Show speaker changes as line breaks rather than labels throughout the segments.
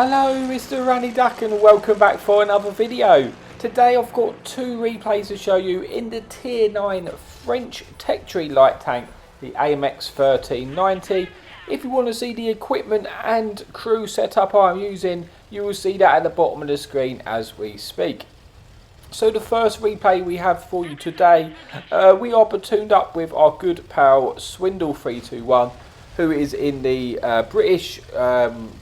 Hello Mr. Runny Duck and welcome back for another video. Today I've got two replays to show you in the Tier 9 French Tech Tree light tank, the AMX 1390. If you want to see the equipment and crew setup I'm using, you will see that at the bottom of the screen as we speak. So the first replay we have for you today, we are platooned up with our good pal Swindle 321, who is in the British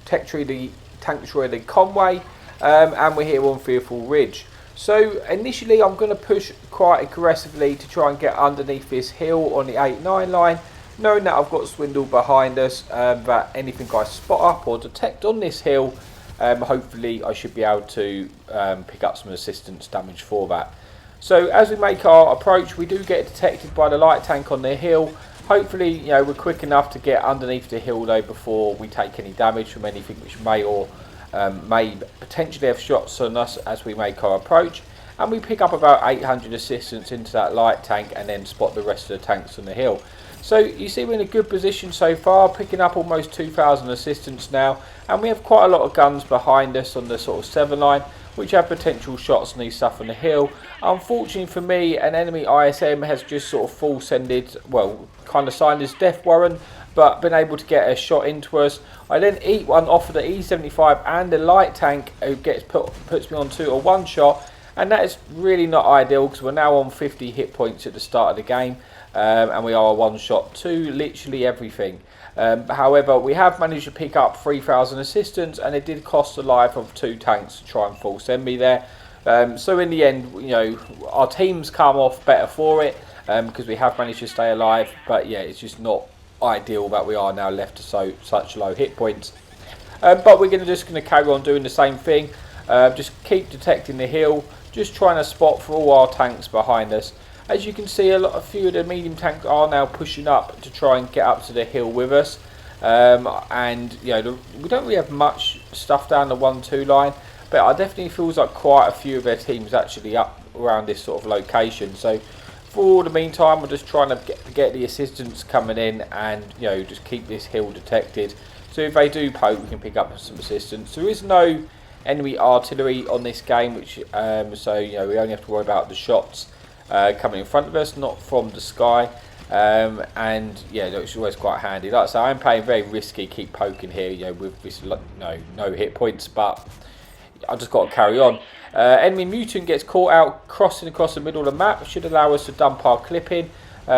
Tech Tree, the tank destroyer, the Conway, and we're here on Fearful Ridge. So initially I'm going to push quite aggressively to try and get underneath this hill on the 8-9 line, knowing that I've got Swindle behind us, that anything I spot up or detect on this hill, hopefully I should be able to pick up some assistance damage for that. So as we make our approach, we do get detected by the light tank on the hill. Hopefully, you know, we're quick enough to get underneath the hill though before we take any damage from anything which may or may potentially have shots on us as we make our approach. And we pick up about 800 assistance into that light tank and then spot the rest of the tanks on the hill. So you see we're in a good position so far, picking up almost 2,000 assistance now, and we have quite a lot of guns behind us on the sort of 7 line, which have potential shots on these stuff on the hill. Unfortunately for me, an enemy ISM has just sort of full sended, well, kind of signed his death warrant, but been able to get a shot into us. I then eat one off of the E75 and the light tank, who puts me on 2 or 1 shot, and that is really not ideal because we're now on 50 hit points at the start of the game. And we are 1 shot to literally everything. However, we have managed to pick up 3,000 assistance, and it did cost the life of 2 tanks to try and full send me there. So in the end, you know, our teams come off better for it because we have managed to stay alive. But yeah, it's just not ideal that we are now left to such low hit points. But we're just going to carry on doing the same thing. Just keep detecting the hill, just trying to spot for all our tanks behind us. As you can see, a few of the medium tanks are now pushing up to try and get up to the hill with us. And you know, we don't really have much stuff down the 1-2 line, but it definitely feels like quite a few of their teams actually up around this sort of location. So for the meantime, we're just trying to get the assistance coming in, and you know, just keep this hill detected. So if they do poke, we can pick up some assistance. There is no enemy artillery on this game, which so you know, we only have to worry about the shots coming in front of us, not from the sky. And yeah, it's always quite handy. Like I say, I'm playing very risky, keep poking here, you know, with this no hit points, but I just got to carry on. Enemy mutant gets caught out crossing across the middle of the map, should allow us to dump our clip in.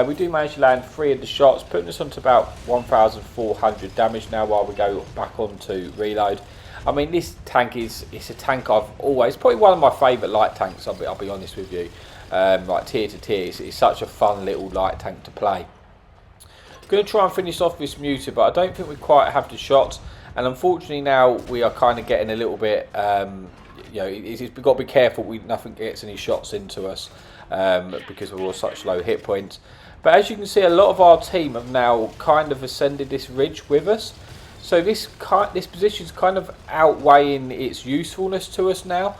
We do manage to land 3 of the shots, putting us onto about 1,400 damage now while we go back on to reload. I mean, this tank it's a tank I've always, probably one of my favourite light tanks, I'll be honest with you. Like tier to tier, it's such a fun little light tank to play. Going to try and finish off this mutant, but I don't think we quite have the shots, and unfortunately now we are kind of getting a little bit, you know, we've got to be careful nothing gets any shots into us because we're all such low hit points. But as you can see, a lot of our team have now kind of ascended this ridge with us. So this position's kind of outweighing its usefulness to us now,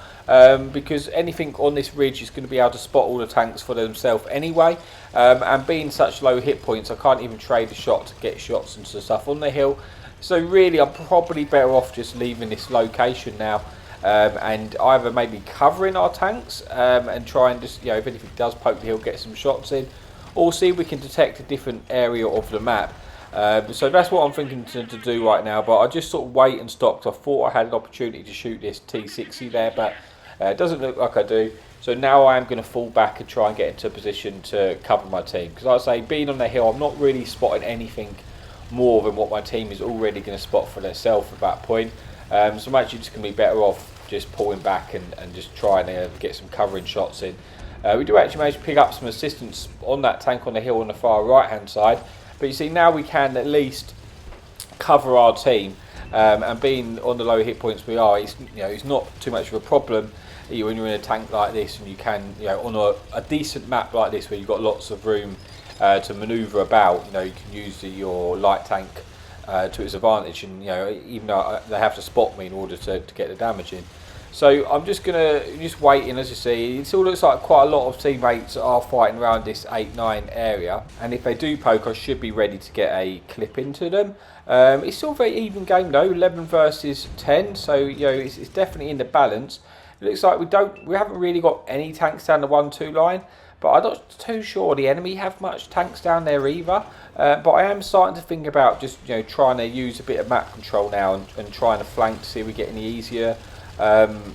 because anything on this ridge is going to be able to spot all the tanks for themselves anyway, and being such low hit points, I can't even trade a shot to get shots into the stuff on the hill. So really, I'm probably better off just leaving this location now, and either maybe covering our tanks and try and just, you know, if anything does poke the hill, get some shots in, or see if we can detect a different area of the map. So that's what I'm thinking to do right now, but I just sort of wait and stop because I thought I had an opportunity to shoot this T60 there, but it doesn't look like I do. So now I am going to fall back and try and get into a position to cover my team, because like I say, being on the hill, I'm not really spotting anything more than what my team is already going to spot for themselves at that point. So I'm actually just going to be better off just pulling back and just trying to get some covering shots in. We do actually manage to pick up some assistance on that tank on the hill on the far right hand side. But you see, now we can at least cover our team, and being on the low hit points we are, it's not too much of a problem when you're in a tank like this, and you can, you know, on a decent map like this where you've got lots of room to manoeuvre about, you know, you can use your light tank to its advantage, and you know, even though they have to spot me in order to get the damage in. So I'm just gonna waiting. As you see, it still looks like quite a lot of teammates are fighting around this 8-9 area, and if they do poke, I should be ready to get a clip into them. It's still a very even game though, 11 versus 10, so you know it's definitely in the balance. It looks like we haven't really got any tanks down the 1-2 line, but I'm not too sure the enemy have much tanks down there either. But I am starting to think about just trying to use a bit of map control now and trying to flank to see if we get any easier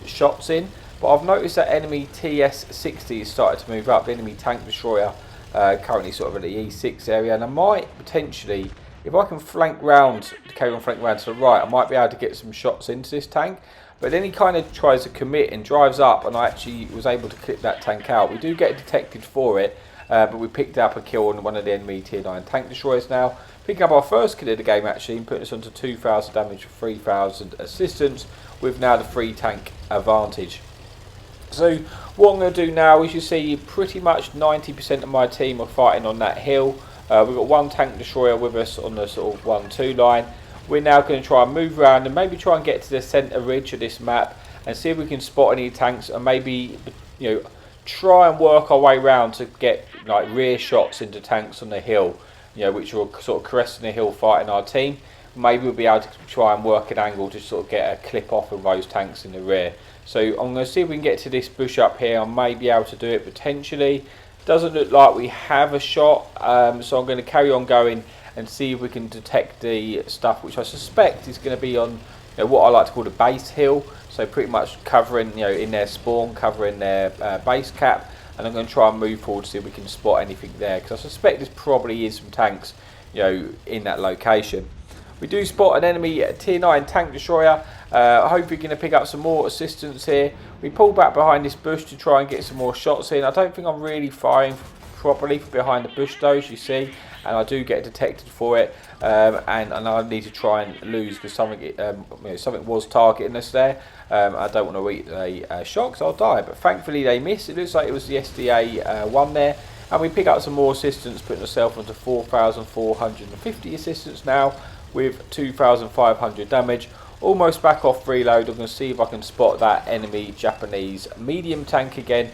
shots in. But I've noticed that enemy TS-60 has started to move up. The enemy tank destroyer currently sort of at the E6 area, and I might potentially, if I can carry on flank round to the right, I might be able to get some shots into this tank. But then he kind of tries to commit and drives up, and I actually was able to clip that tank out. We do get detected for it, but we picked up a kill on one of the enemy tier 9 tank destroyers now. Picking up our first kill of the game actually, and putting us onto 2,000 damage for 3,000 assistance, with now the 3 tank advantage. So what I'm going to do now is, you see pretty much 90% of my team are fighting on that hill. We've got 1 tank destroyer with us on the sort of 1-2 line. We're now going to try and move around and maybe try and get to the centre ridge of this map and see if we can spot any tanks, and maybe try and work our way around to get like rear shots into tanks on the hill, which are sort of cresting the hill fighting our team. Maybe we'll be able to try and work an angle to sort of get a clip off of those tanks in the rear. So I'm going to see if we can get to this bush up here. I may be able to do it potentially. Doesn't look like we have a shot, so I'm going to carry on going and see if we can detect the stuff, which I suspect is going to be on what I like to call the base hill. So pretty much covering, in their spawn, covering their base cap. And I'm going to try and move forward to see if we can spot anything there, because I suspect this probably is some tanks, in that location. We do spot an enemy tier 9 tank destroyer. I hope we're going to pick up some more assistance here. We pull back behind this bush to try and get some more shots in. I don't think I'm really firing properly from behind the bush though, as you see, and I do get detected for it, and I need to try and lose because something was targeting us there. I don't want to eat a shot because I'll die, but thankfully they missed. It looks like it was the SDA one there, and we pick up some more assistance, putting ourselves onto 4,450 assistance now with 2,500 damage. Almost back off reload. I'm going to see if I can spot that enemy Japanese medium tank again,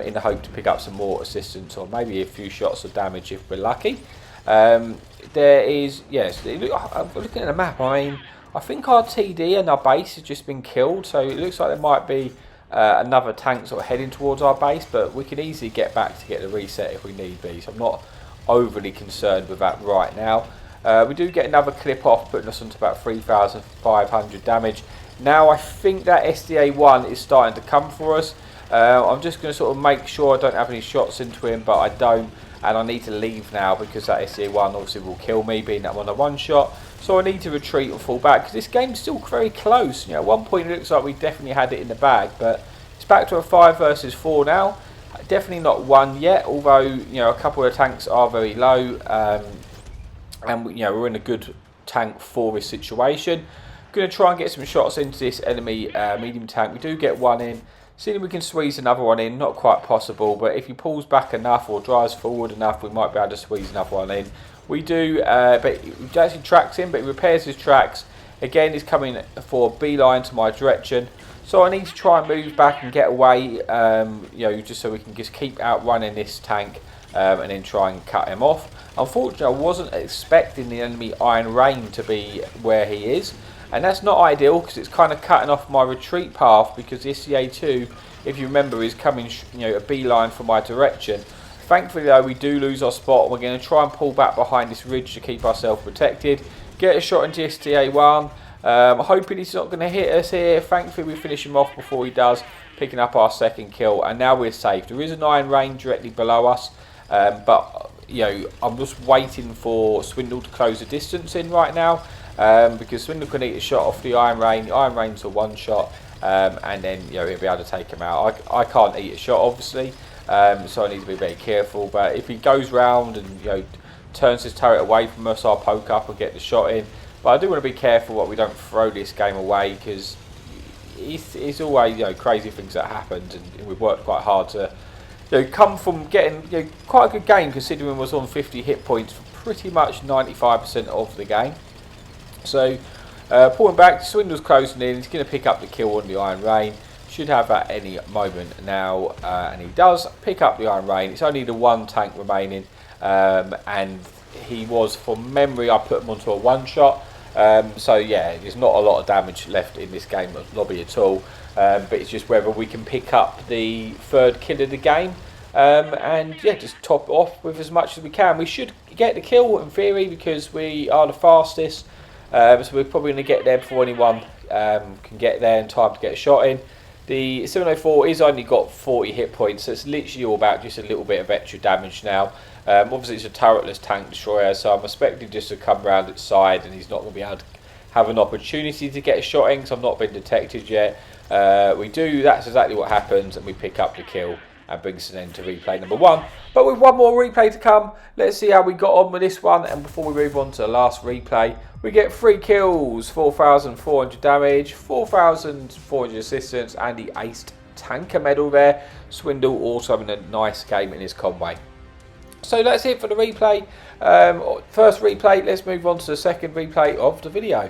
in the hope to pick up some more assistance or maybe a few shots of damage if we're lucky. There is, yes, I'm looking at the map. I think our TD and our base has just been killed, so it looks like there might be another tank sort of heading towards our base, but we can easily get back to get the reset if we need be, so I'm not overly concerned with that right now. We do get another clip off, putting us onto about 3,500 damage. Now I think that SDA1 is starting to come for us. I'm just going to sort of make sure I don't have any shots into him, but I don't, and I need to leave now because that SDA1 obviously will kill me, being that I'm on a one shot. So I need to retreat and fall back because this game's still very close. At one point it looks like we definitely had it in the bag, but it's back to a 5 versus 4 now. Definitely not 1 yet, although a couple of tanks are very low, and we're in a good tank for this situation. Going to try and get some shots into this enemy medium tank. We do get one in. Seeing if we can squeeze another one in, not quite possible, but if he pulls back enough or drives forward enough, we might be able to squeeze another one in. We do, but he actually tracks him, but he repairs his tracks. Again, he's coming for a beeline to my direction. So I need to try and move back and get away, just so we can just keep outrunning this tank, and then try and cut him off. Unfortunately, I wasn't expecting the enemy Iron Rain to be where he is. And that's not ideal because it's kind of cutting off my retreat path, because the SDA2, if you remember, is coming a beeline from my direction. Thankfully though, we do lose our spot. We're going to try and pull back behind this ridge to keep ourselves protected. Get a shot into SDA1. Hoping he's not going to hit us here. Thankfully we finish him off before he does, picking up our second kill. And now we're safe. There is an Iron Rain directly below us, but I'm just waiting for Swindle to close the distance in right now. Because Swindle can eat a shot off the Iron Rain. The Iron Rain's a one shot, and then he'll be able to take him out. I can't eat a shot obviously, so I need to be very careful. But if he goes round and turns his turret away from us, I'll poke up and get the shot in. But I do want to be careful that we don't throw this game away, because it's always crazy things that happened, and we've worked quite hard to come from getting quite a good game, considering we was on 50 hit points for pretty much 95% of the game. So pulling back, Swindle's closing in. He's going to pick up the kill on the Iron Rain. should have that any moment now, and he does pick up the Iron Rain. It's only the one tank remaining, and he was, from memory, I put him onto a one-shot. So yeah, there's not a lot of damage left in this game lobby at all, but it's just whether we can pick up the third kill of the game, and yeah, just top it off with as much as we can. We should get the kill in theory because we are the fastest, so we're probably going to get there before anyone can get there in time to get a shot in. The 704 is only got 40 hit points, so it's literally all about just a little bit of extra damage now. Obviously it's a turretless tank destroyer, so I'm expecting just to come around its side and he's not going to be able to have an opportunity to get a shot in because I've not been detected yet. That's exactly what happens, and we pick up the kill and brings us an end to replay number 1. But with one more replay to come, let's see how we got on with this one. And before we move on to the last replay, we get 3 kills, 4,400 damage, 4,400 assistance, and the aced tanker medal there. Swindle also having a nice game in his Conway. So that's it for the replay. First replay, let's move on to the second replay of the video.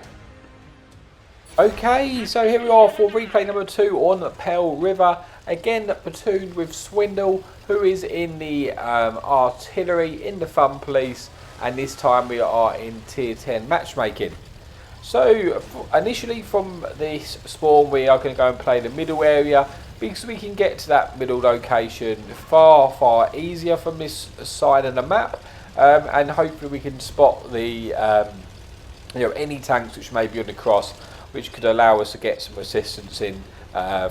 Okay, so here we are for replay number 2 on Pell River. Again, platooned with Swindle, who is in the artillery, in the Fun Police, and this time we are in tier 10 matchmaking. So initially from this spawn we are going to go and play the middle area, because we can get to that middle location far easier from this side of the map, and hopefully we can spot the any tanks which may be on the cross, which could allow us to get some assistance in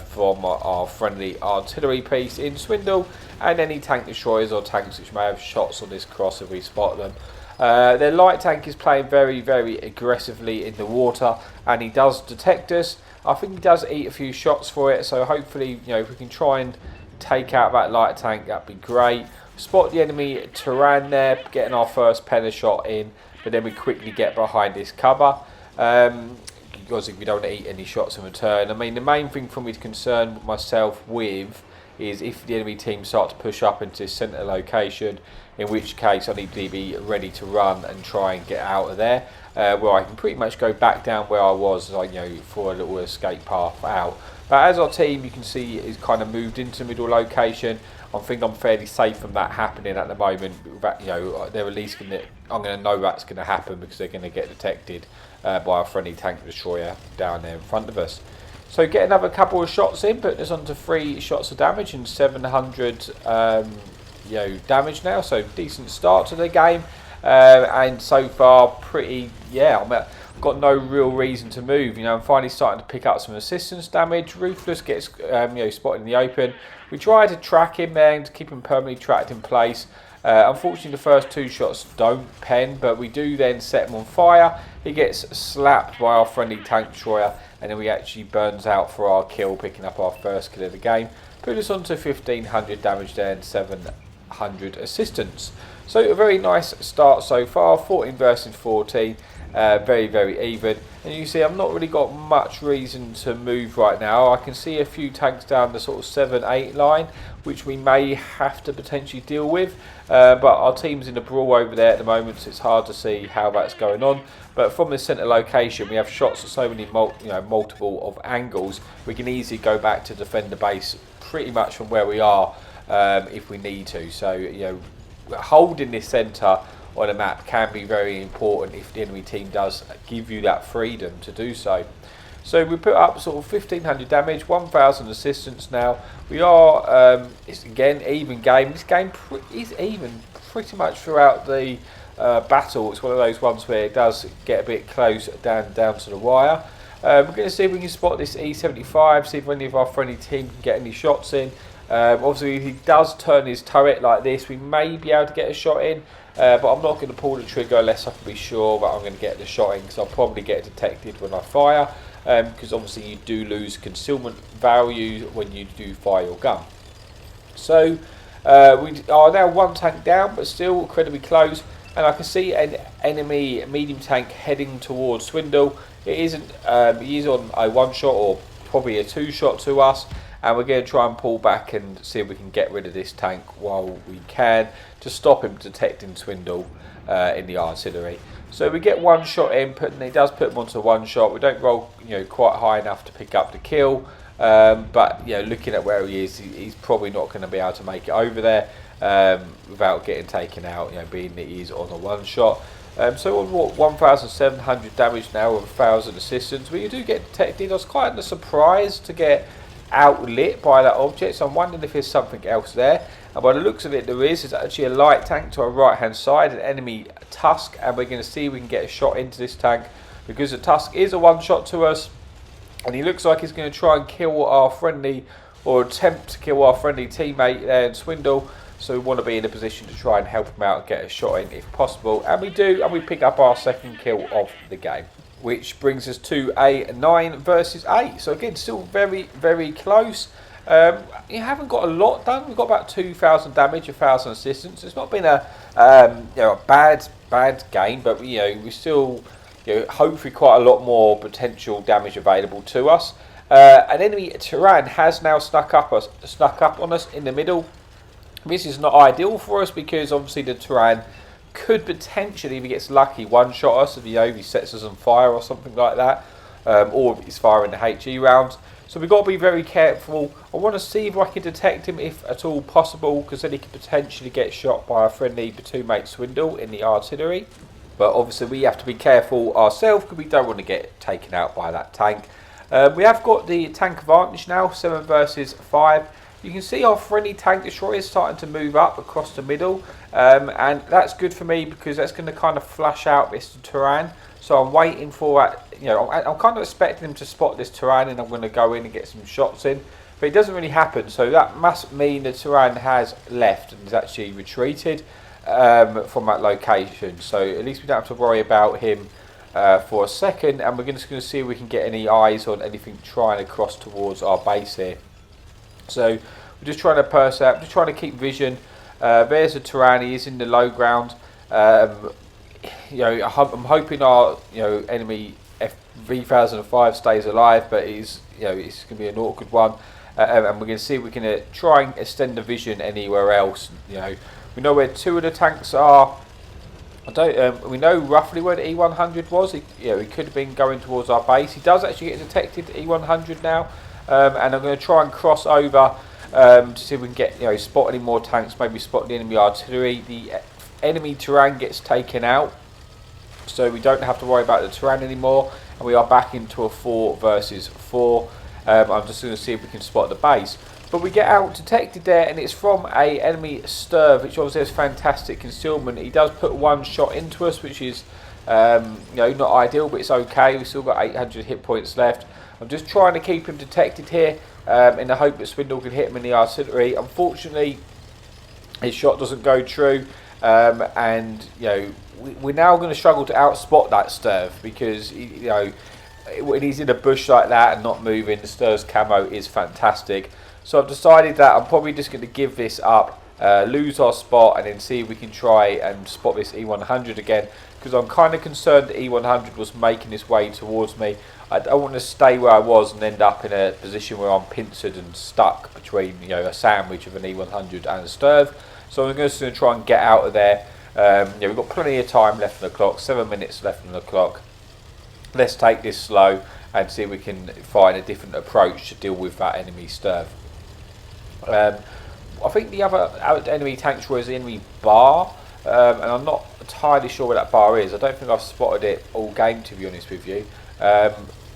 from our friendly artillery piece in Swindle, and any tank destroyers or tanks which may have shots on this cross if we spot them. Their light tank is playing very aggressively in the water, and he does detect us. I think he does eat a few shots for it, so hopefully if we can try and take out that light tank, that'd be great. Spot the enemy Turan there, getting our first penner shot in, but then we quickly get behind this cover. Because if we don't eat any shots in return. I mean, the main thing for me to concern myself with is if the enemy team start to push up into this centre location, in which case I need to be ready to run and try and get out of there, where I can pretty much go back down where I was, for a little escape path out. But as our team, you can see, is kind of moved into the middle location, I think I'm fairly safe from that happening at the moment. They're at least I'm going to know that's going to happen because they're going to get detected by our friendly tank destroyer down there in front of us. So get another couple of shots in, putting us onto 3 shots of damage and 700 damage now. So decent start to the game, and so far pretty. I've got no real reason to move. I'm finally starting to pick up some assistance damage. Ruthless gets spotted in the open. We try to track him there and to keep him permanently tracked in place. Unfortunately, the first 2 shots don't pen, but we do then set him on fire. He gets slapped by our friendly tank destroyer, and then we actually burns out for our kill, picking up our first kill of the game. Put us onto 1,500 damage there and 700 assistance. So a very nice start so far, 14 versus 14. Very even, and you see I've not really got much reason to move right now. I can see a few tanks down the sort of 7-8 line, which we may have to potentially deal with, but our team's in a brawl over there at the moment, so it's hard to see how that's going on. But from this centre location we have shots at so many multiple of angles, we can easily go back to defend the base pretty much from where we are if we need to. So holding this centre on a map can be very important if the enemy team does give you that freedom to do so. So we put up sort of 1,500 damage, 1,000 assistance now. We are, it's again even game. This game is even pretty much throughout the battle. It's one of those ones where it does get a bit close down to the wire. We're going to see if we can spot this E75, see if any of our friendly team can get any shots in. Obviously if he does turn his turret like this, we may be able to get a shot in. But I'm not going to pull the trigger unless I can be sure that I'm going to get the shot in, because I'll probably get detected when I fire, because obviously you do lose concealment value when you do fire your gun. So we are now 1 tank down, but still incredibly close, and I can see an enemy medium tank heading towards Swindle. It isn't, he is on a 1-shot or probably a 2-shot to us, and we're going to try and pull back and see if we can get rid of this tank while we can to stop him detecting Swindle in the artillery. So we get 1 shot in, and he does put him onto 1 shot. We don't roll quite high enough to pick up the kill, But looking at where he is, he's probably not going to be able to make it over there without getting taken out. Being that he's on a one shot. So on what 1,700 damage now with 1,000 assistance. But you do get detected. I was quite surprised to get outlit by that object, so I'm wondering if there's something else there. And by the looks of it, there is. It's actually a light tank to our right hand side, an enemy Tusk, and we're going to see if we can get a shot into this tank, because the Tusk is a one shot to us, and he looks like he's going to try and kill our friendly, or attempt to kill our friendly teammate there in Swindle. So we want to be in a position to try and help him out and get a shot in if possible, and we do, and we pick up our second kill of the game, which brings us to a 9 versus 8. So again, still very, very close. You haven't got a lot done. We've got about 2,000 damage, 1,000 assistance. It's not been a a bad game, but we still hopefully quite a lot more potential damage available to us. An enemy Tyrant has now snuck up on us in the middle. This is not ideal for us because obviously the Tyrant could potentially, if he gets lucky, one-shot us if he sets us on fire or something like that, or if he's firing the HE rounds. So we've got to be very careful. I want to see if I can detect him if at all possible, because then he could potentially get shot by a friendly teammate Swindle in the artillery. But obviously we have to be careful ourselves because we don't want to get taken out by that tank. We have got the tank advantage now, 7 versus 5. You can see our friendly tank destroyer is starting to move up across the middle, and that's good for me because that's going to kind of flush out this Tyrant. So I'm waiting for that. I'm kind of expecting him to spot this Tyrant, and I'm going to go in and get some shots in. But it doesn't really happen, so that must mean the Tyrant has left and is actually retreated from that location. So at least we don't have to worry about him for a second, and we're just going to see if we can get any eyes on anything trying to cross towards our base here. So we're just trying to purse out, just trying to keep vision. There's a Tyrant, he is in the low ground. I'm hoping our enemy V1005 stays alive, but it's going to be an awkward one. And we're going to see if we can try and extend the vision anywhere else. We know where 2 of the tanks are. We know roughly where the E100 was. He could have been going towards our base. He does actually get detected, E100 now. And I'm going to try and cross over to see if we can get spot any more tanks, maybe spot the enemy artillery. The enemy Tyrant gets taken out, so we don't have to worry about the Tyrant anymore, and we are back into a 4 versus 4. I'm just going to see if we can spot the base. But we get out detected there, and it's from a enemy Sturv, which obviously has fantastic concealment. He does put one shot into us, which is not ideal, but it's okay. We've still got 800 hit points left. I'm just trying to keep him detected here in the hope that Swindle can hit him in the artillery. Unfortunately, his shot doesn't go true, and we're now going to struggle to outspot that Sturv because when he's in a bush like that and not moving, the Sturv's camo is fantastic. So I've decided that I'm probably just going to give this up, lose our spot, and then see if we can try and spot this E100 again, because I'm kind of concerned that E100 was making his way towards me. I don't want to stay where I was and end up in a position where I'm pincered and stuck between a sandwich of an E100 and a Sturv. So I'm just going to try and get out of there. We've got plenty of time left on the clock, 7 minutes left on the clock. Let's take this slow and see if we can find a different approach to deal with that enemy Sturv. I think the other enemy tank destroyer is the enemy bar, and I'm not entirely sure where that bar is. I don't think I've spotted it all game, to be honest with you.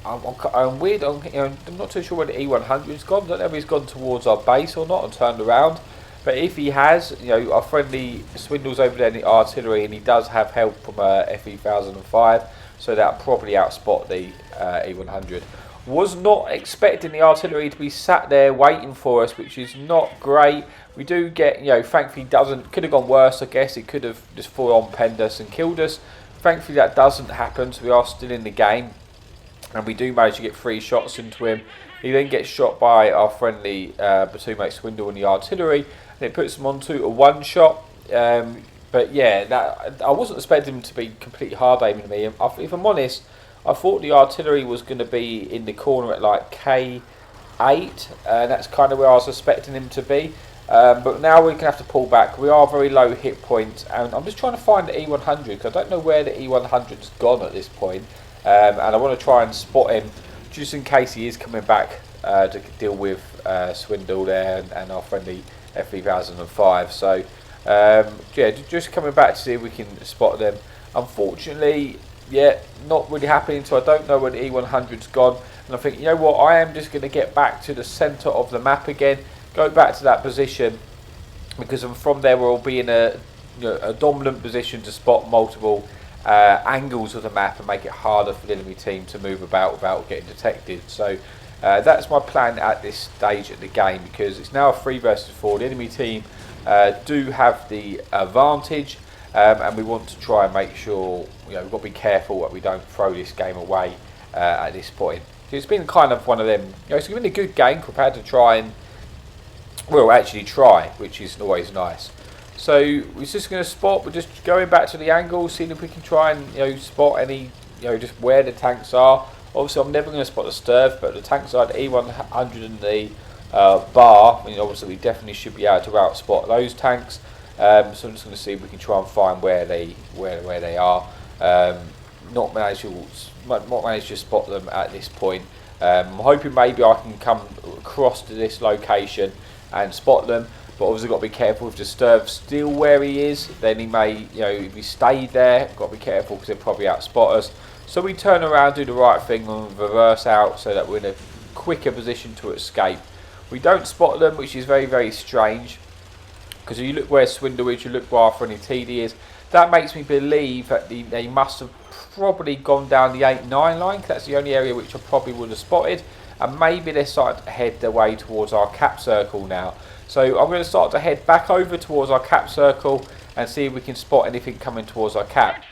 I'm weird. I'm not too sure where the E100's gone. I don't know if he's gone towards our base or not and turned around. But if he has, our friendly Swindle's over there in the artillery, and he does have help from FE1005, so that'll probably outspot the E100. Was not expecting the artillery to be sat there waiting for us, which is not great. We do get, thankfully could have gone worse, I guess. It could have just full-on penned us and killed us. Thankfully that doesn't happen, so we are still in the game. And we do manage to get 3 shots into him. He then gets shot by our friendly platoon-mate Swindle in the artillery, and it puts him onto a one-shot. But yeah, I wasn't expecting him to be completely hard aiming at me. If I'm honest, I thought the artillery was going to be in the corner at like K8, and that's kind of where I was expecting him to be. But now we're going to have to pull back. We are very low hit points, and I'm just trying to find the E100 because I don't know where the E100's gone at this point. And I want to try and spot him just in case he is coming back to deal with Swindle there and our friendly F3005. So yeah, just coming back to see if we can spot them. Unfortunately, yeah, not really happening. So I don't know when the E100's gone. And I think, you know what, I am just going to get back to the centre of the map again, go back to that position, because from there we'll be in a dominant position to spot multiple angles of the map and make it harder for the enemy team to move about without getting detected. So that's my plan at this stage of the game, because it's now a 3 versus 4. The enemy team do have the advantage, and we want to try and make sure, we've got to be careful that we don't throw this game away at this point. It's been kind of one of them, it's been a good game compared to try, which is always nice. So we're just going to spot, we're just going back to the angle, seeing if we can try and spot any, just where the tanks are. Obviously I'm never going to spot the Sturf, but the tanks are the E100 and the bar, obviously we definitely should be able to outspot those tanks. So I'm just going to see if we can try and find where they are. Not managed to spot them at this point. I'm hoping maybe I can come across to this location and spot them, but obviously got to be careful. If the Sturf's still where he is, then he may, if he stayed there, got to be careful because he'll probably outspot us. So we turn around, do the right thing and reverse out so that we're in a quicker position to escape. We don't spot them, which is very, very strange, because if you look where Swindle is, you look where our friendly TD is, that makes me believe that they must have probably gone down the 8-9 line, because that's the only area which I probably would have spotted, and maybe they're starting to head their way towards our cap circle now. So I'm going to start to head back over towards our cap circle and see if we can spot anything coming towards our cap.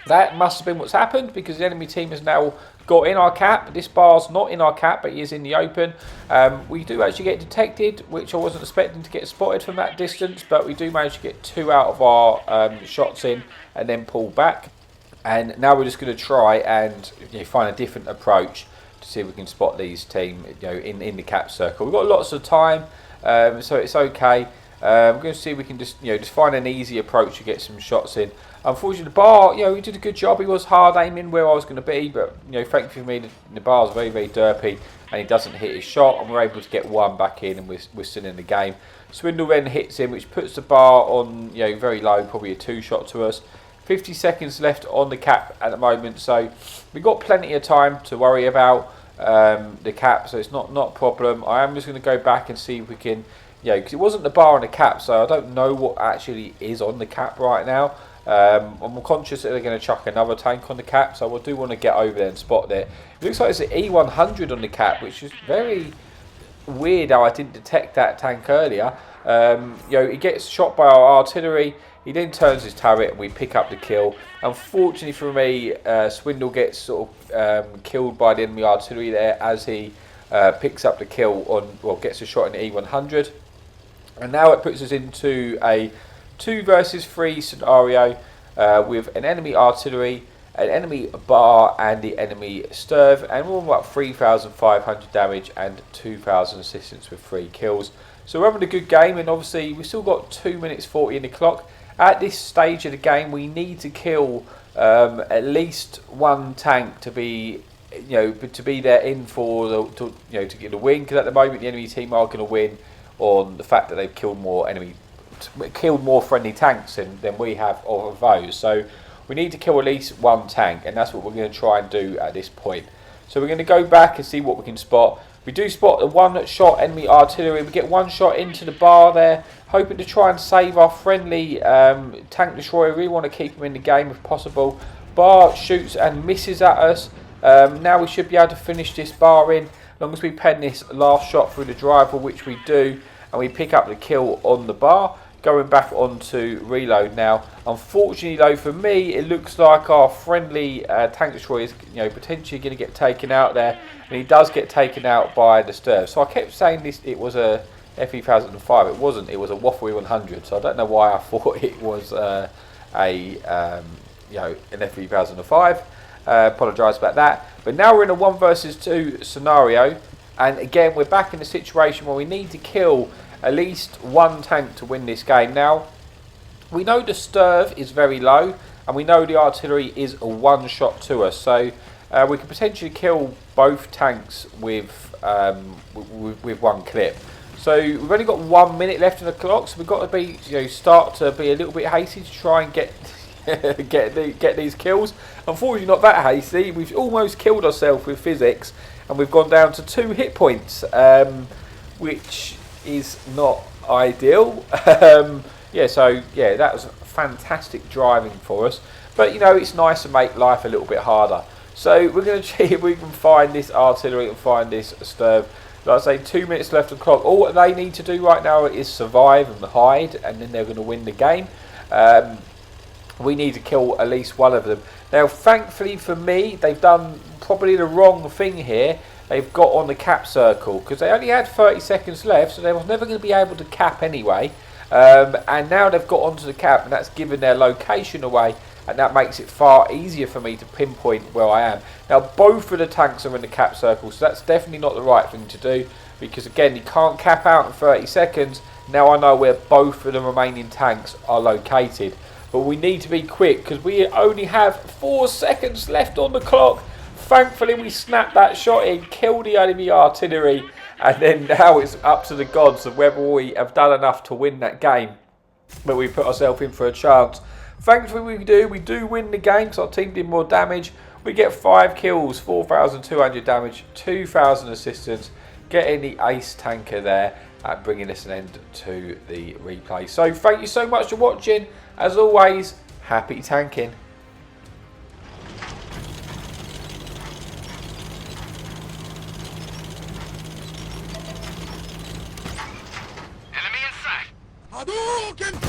That must have been what's happened, because the enemy team has now got in our cap. This bar's not in our cap, but he is in the open. We do actually get detected, which I wasn't expecting to get spotted from that distance, but we do manage to get 2 out of our shots in and then pull back. And now we're just going to try and find a different approach to see if we can spot these team in the cap circle. We've got lots of time, so it's okay. We're going to see if we can just find an easy approach to get some shots in. Unfortunately, the bar, he did a good job. He was hard aiming where I was going to be, but thankfully for me, the bar's very, very derpy, and he doesn't hit his shot, and we're able to get 1 back in, and we're still in the game. Swindle then hits him, which puts the bar on very low, probably a 2-shot to us. 50 seconds left on the cap at the moment, so we've got plenty of time to worry about the cap, so it's not a problem. I am just going to go back and see if we can, because it wasn't the bar on the cap, so I don't know what actually is on the cap right now. I'm conscious that they're going to chuck another tank on the cap, so I do want to get over there and spot there. It looks like it's an E100 on the cap, which is very weird how I didn't detect that tank earlier. He gets shot by our artillery. He then turns his turret and we pick up the kill. Unfortunately for me, Swindle gets sort of killed by the enemy artillery there as he picks up the kill gets a shot in the E100. And now it puts us into a 2 versus 3 scenario with an enemy artillery, an enemy bar and the enemy Sturf, and we're on about 3,500 damage and 2,000 assistance with 3 kills. So we're having a good game, and obviously we've still got 2 minutes 40 in the clock. At this stage of the game, we need to kill at least 1 tank to be, there in for to get the win. Because at the moment, the enemy team are going to win on the fact that they've killed more friendly tanks than we have of those. So we need to kill at least 1 tank, and that's what we're going to try and do at this point. So we're going to go back and see what we can spot. We do spot the 1-shot enemy artillery. We get 1 shot into the bar there, hoping to try and save our friendly tank destroyer. We really want to keep him in the game if possible. Bar shoots and misses at us. Now we should be able to finish this bar in, as long as we pen this last shot through the driver, which we do, and we pick up the kill on the bar. Going back onto reload now. Unfortunately though for me, it looks like our friendly tank destroyer is potentially going to get taken out there, and he does get taken out by the Sturf. So I kept saying it was a F3005. It wasn't. It was a Waffle 100. So I don't know why I thought it was an F3005. Apologise about that. But now we're in a 1 versus 2 scenario, and again we're back in a situation where we need to kill at least 1 tank to win this game. Now, we know the Sturf is very low, and we know the artillery is a 1-shot to us. So we can potentially kill both tanks with one clip. So we've only got 1 minute left in the clock, so we've got to be, start to be a little bit hasty to try and get get these kills. Unfortunately, not that hasty. We've almost killed ourselves with physics, and we've gone down to 2 hit points, which is not ideal. So that was fantastic driving for us. But it's nice to make life a little bit harder. So we're going to see if we can find this artillery and find this Sturm. Like I say, 2 minutes left on the clock. All they need to do right now is survive and hide, and then they're going to win the game. We need to kill at least one of them. Now, thankfully for me, they've done probably the wrong thing here. They've got on the cap circle, because they only had 30 seconds left, so they was never going to be able to cap anyway. And now they've got onto the cap, and that's given their location away, and that makes it far easier for me to pinpoint where I am. Now, both of the tanks are in the cap circle, so that's definitely not the right thing to do, because again, you can't cap out in 30 seconds. Now I know where both of the remaining tanks are located. But we need to be quick, because we only have 4 seconds left on the clock. Thankfully, we snapped that shot in, killed the enemy artillery, and then now it's up to the gods of whether we have done enough to win that game. But we put ourselves in for a chance. Thankfully, we do win the game, because our team did more damage. We get 5 kills, 4,200 damage, 2,000 assistance, getting the ace tanker there, and bringing us an end to the replay. So thank you so much for watching. As always, happy tanking.
Enemy in sight. Hadouken!